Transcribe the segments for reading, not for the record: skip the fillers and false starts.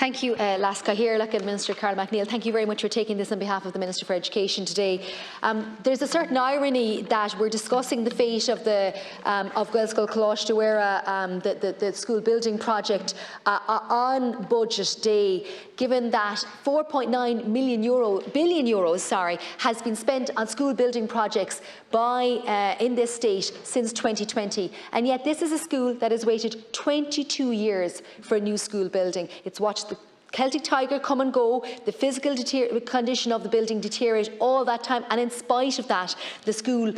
Thank you, Laska here, Minister Carl McNeill. Thank you very much for taking this on behalf of the Minister for Education today. There's a certain irony that we're discussing the fate of the Gaelscoil Coláiste, the school building project, on budget day, given that 4.9 billion euros, has been spent on school building projects in this state since 2020, and yet this is a school that has waited 22 years for a new school building. It's watched the Celtic Tiger come and go, the physical condition of the building deteriorate all that time, and in spite of that, the school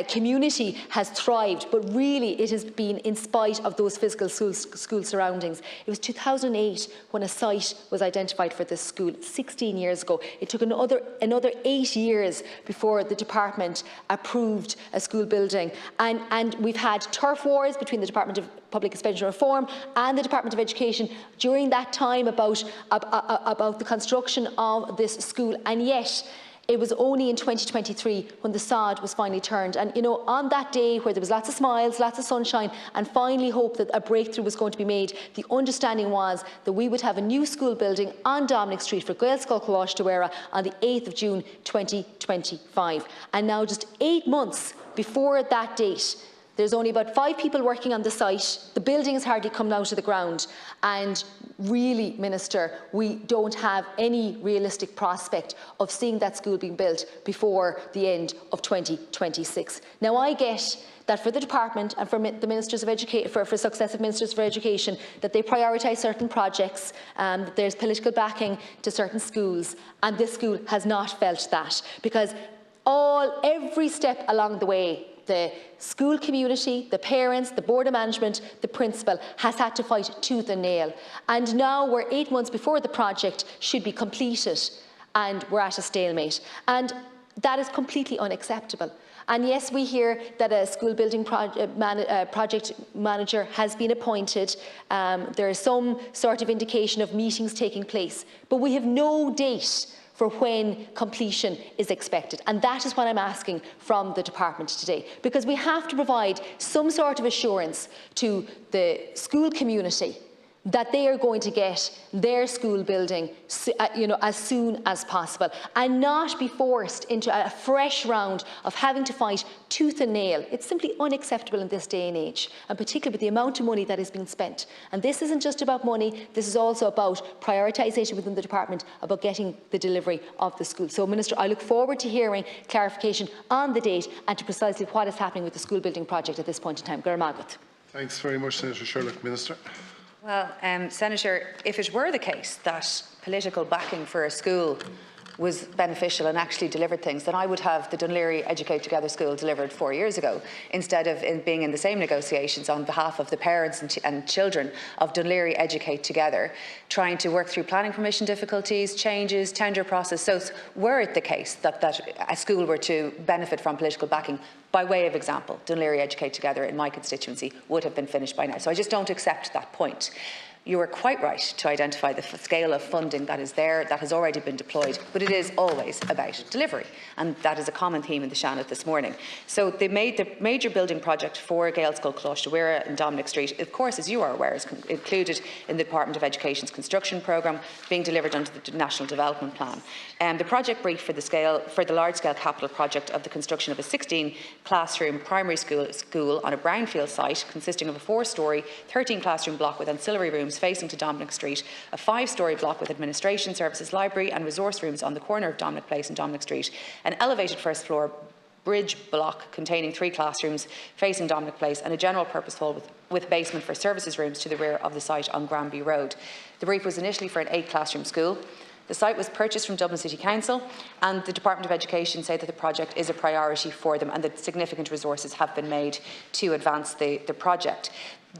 community has thrived, but really it has been in spite of those physical school surroundings. It was 2008 when a site was identified for this school, 16 years ago. It took another 8 years before the department approved a school building, and we've had turf wars between the Department of Public Expenditure Reform and the Department of Education during that time about the construction of this school, and yet it was only in 2023 when the sod was finally turned. And on that day where there was lots of smiles, lots of sunshine, and finally hope that a breakthrough was going to be made, the understanding was that we would have a new school building on Dominic Street for Gaelscoil Coláiste on the 8th of June 2025. And now, just 8 months before that date, there's only about 5 people working on the site. The building has hardly come out of the ground. And really, Minister, we don't have any realistic prospect of seeing that school being built before the end of 2026. Now, I get that for the department and for the ministers of education, for successive ministers for education, that they prioritise certain projects, that there's political backing to certain schools, and this school has not felt that, because every step along the way, the school community, the parents, the board of management, the principal has had to fight tooth and nail. And now we're 8 months before the project should be completed, and we're at a stalemate. And that is completely unacceptable. And yes, we hear that a school building project manager has been appointed. There is some sort of indication of meetings taking place, but we have no date for when completion is expected. And that is what I'm asking from the department today, because we have to provide some sort of assurance to the school community that they are going to get their school building as soon as possible, and not be forced into a fresh round of having to fight tooth and nail. It's simply unacceptable in this day and age, and particularly with the amount of money that is being spent. And this isn't just about money, this is also about prioritisation within the department, about getting the delivery of the school. So, Minister, I look forward to hearing clarification on the date and to precisely what is happening with the school building project at this point in time. Gurmagat. Thanks very much, Senator Sherlock. Minister. Well, Senator, if it were the case that political backing for a school was beneficial and actually delivered things, then I would have the Dún Laoghaire Educate Together school delivered 4 years ago, instead of being in the same negotiations on behalf of the parents and children of Dún Laoghaire Educate Together, trying to work through planning permission difficulties, changes, tender process. So were it the case that a school were to benefit from political backing, by way of example, Dún Laoghaire Educate Together in my constituency would have been finished by now. So I just don't accept that point. You are quite right to identify the scale of funding that is there, that has already been deployed, but it is always about delivery, and that is a common theme in the Seanad this morning. So the major building project for Gaelscoil Coláiste in Dominic Street, of course, as you are aware, is included in the Department of Education's construction programme, being delivered under the National Development Plan. The project brief for the large-scale capital project of the construction of a 16-classroom primary school on a brownfield site consisting of a 4-storey, 13-classroom block with ancillary rooms facing to Dominic Street, a 5-storey block with administration, services, library and resource rooms on the corner of Dominic Place and Dominic Street, an elevated first-floor bridge block containing 3 classrooms facing Dominic Place, and a general purpose hall with a basement for services rooms to the rear of the site on Granby Road. The brief was initially for an 8-classroom school. The site was purchased from Dublin City Council, and the Department of Education say that the project is a priority for them and that significant resources have been made to advance the project.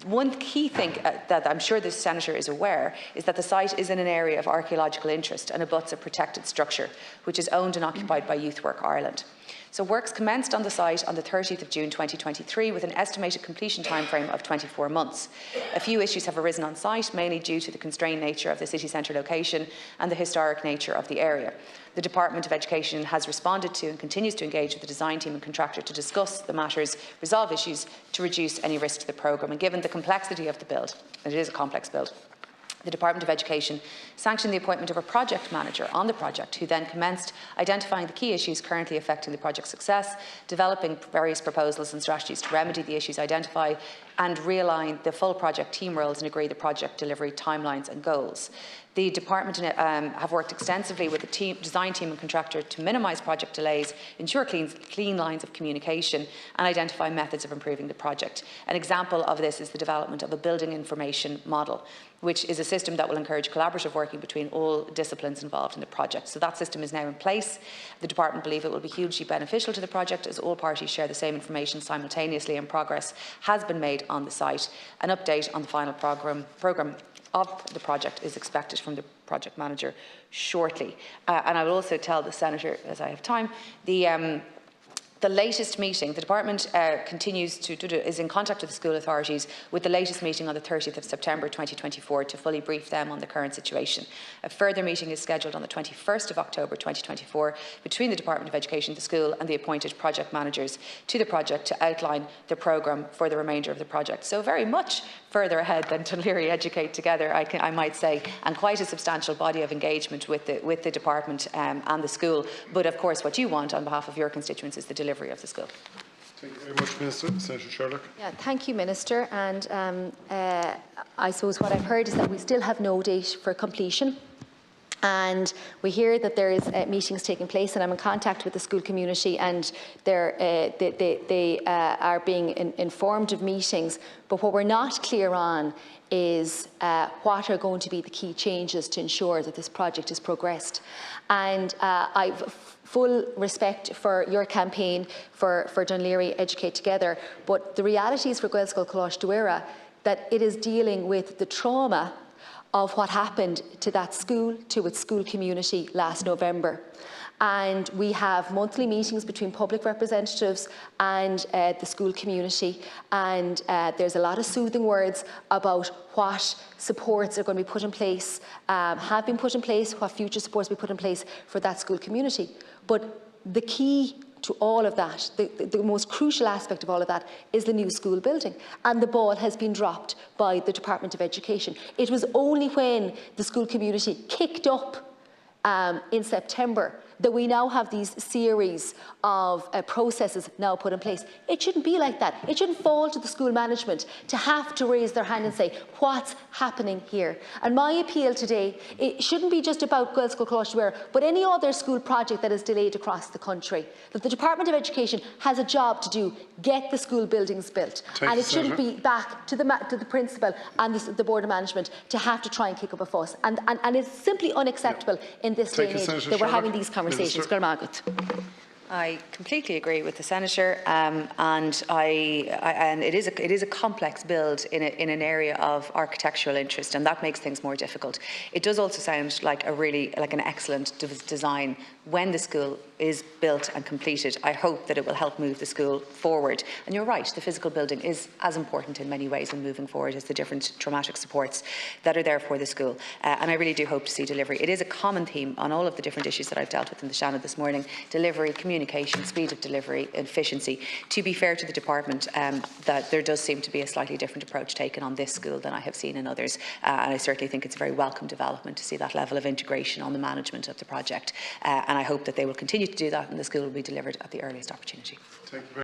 One key thing that I'm sure the Senator is aware is that the site is in an area of archaeological interest and abuts a protected structure which is owned and occupied by Youth Work Ireland. So works commenced on the site on the 30th of June 2023 with an estimated completion timeframe of 24 months. A few issues have arisen on site, mainly due to the constrained nature of the city centre location and the historic nature of the area. The Department of Education has responded to and continues to engage with the design team and contractor to discuss the matters, resolve issues to reduce any risk to the programme. And given the complexity of the build, and it is a complex build, The Department of Education sanctioned the appointment of a project manager on the project, who then commenced identifying the key issues currently affecting the project's success, developing various proposals and strategies to remedy the issues identified, and realign the full project team roles and agree the project delivery timelines and goals. The department have worked extensively with the design team and contractor to minimise project delays, ensure clean lines of communication, and identify methods of improving the project. An example of this is the development of a building information model, which is a system that will encourage collaborative working between all disciplines involved in the project. So that system is now in place. The department believe it will be hugely beneficial to the project, as all parties share the same information simultaneously, and progress has been made on the site. An update on the final programme of the project is expected from the project manager shortly. And I will also tell the Senator, as I have time, the latest meeting, the department is in contact with the school authorities with the latest meeting on the 30th of September 2024 to fully brief them on the current situation. A further meeting is scheduled on the 21st of October 2024 between the Department of Education, the school and the appointed project managers to the project to outline the programme for the remainder of the project. So very much further ahead than Dunleary Educate Together, I might say, and quite a substantial body of engagement with the department and the school. But of course what you want on behalf of your constituents is the delivery of the school. Thank you very much, Minister. Senator Sherlock. Yeah, thank you, Minister. And I suppose what I've heard is that we still have no date for completion. And we hear that there is meetings taking place, and I'm in contact with the school community, and they are being informed of meetings. But what we're not clear on is what are going to be the key changes to ensure that this project is progressed. And I've full respect for your campaign for Dunleary Educate Together, but the reality is for Gaelscoil Coláiste Mhuire that it is dealing with the trauma of what happened to that school, to its school community last November. And we have monthly meetings between public representatives and the school community, and there's a lot of soothing words about what supports are going to be put in place, have been put in place, what future supports will be put in place for that school community. But the key to all of that, the most crucial aspect of all of that, is the new school building. And the ball has been dropped by the Department of Education. It was only when the school community kicked up in September that we now have these series of processes now put in place. It shouldn't be like that. It shouldn't fall to the school management to have to raise their hand and say, what's happening here? And my appeal today, it shouldn't be just about Gaelscoil Coláiste Mhuire, but any other school project that is delayed across the country. That the Department of Education has a job to do, get the school buildings built. And it shouldn't be back to the principal and the Board of Management to have to try and kick up a fuss. And it's simply unacceptable in this day and age that we're having these conversations. I completely agree with the Senator, and it is a complex build in an area of architectural interest, and that makes things more difficult. It does also sound like an excellent design when the school is built and completed. I hope that it will help move the school forward. And you're right, the physical building is as important in many ways in moving forward as the different traumatic supports that are there for the school. And I really do hope to see delivery. It is a common theme on all of the different issues that I've dealt with in the Seanad this morning: delivery, communication, speed of delivery, efficiency. To be fair to the department, that there does seem to be a slightly different approach taken on this school than I have seen in others. And I certainly think it's a very welcome development to see that level of integration on the management of the project. And I hope that they will continue to do that, and the school will be delivered at the earliest opportunity. Thank you very